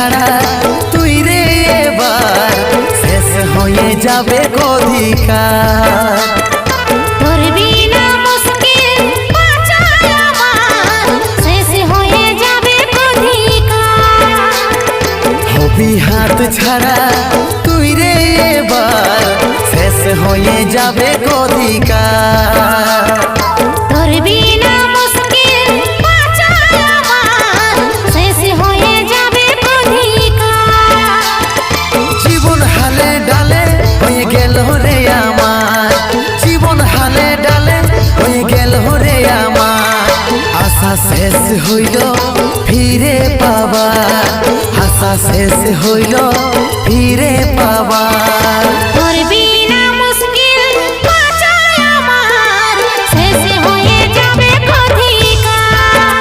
ছাড়া তুই রে এবার শেষ হয়ে যাবে অধিকার। তোর বিনা মুশকিল বাঁচা আমার শেষ হয়ে যাবে অধিকার। হবি হাত ছাড়া তুই রে এবার শেষ হয়ে যাবে অধিকার। তোর বিনা মুশকিল বাঁচা আমার শেষ হয়ে যাবে অধিকার। জীবন হালে ডালে হয়ে গেল রে আমার, জীবন হালে ডালে হয়ে গেল রে আমার। আশা শেষ হইল ফিরে পাবা, আশা শেষ হইল ফিরে পাবা। তোর বিনা মুশকিল বাঁচা আমার শেষ হয়ে যাবে